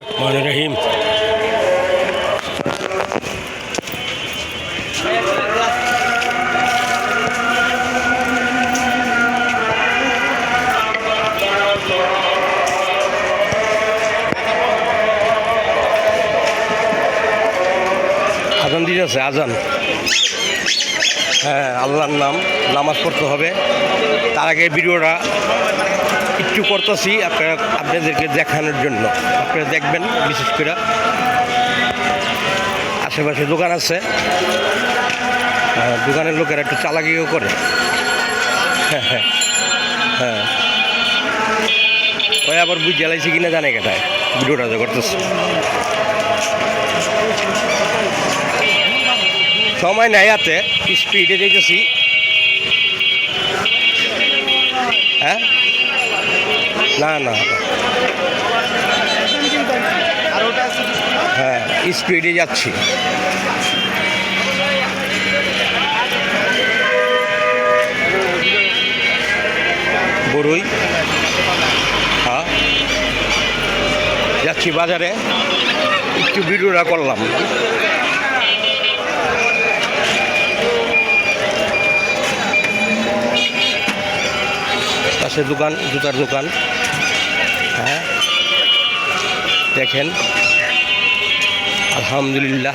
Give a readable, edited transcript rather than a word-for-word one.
রহিম আজান দিতেছে আজান। হ্যাঁ, আল্লাহর নামাজ পড়তে হবে। তার আগে ভিডিওটা একটু করতেছি আপনাদেরকে দেখানোর জন্য। আপনারা দেখবেন, বিশেষ করে আশেপাশে দোকান আছে, দোকানের লোকেরা একটু চালাকিও করে। হ্যাঁ হ্যাঁ হ্যাঁ, ওই আবার বুঝ জ্বালাইছি কিনা জানে কেটায় ভিডিওটা যে করতেছে। সময় নাই হাতে, স্পিডে যেতেছি। হ্যাঁ, না না, হ্যাঁ স্পিডে যাচ্ছি। বড়ই, হ্যাঁ যাচ্ছি বাজারে, একটু ভিডিওটা করলাম। পাশে দোকান, জুতার দোকান। হ্যাঁ দেখেন, আলহামদুলিল্লাহ।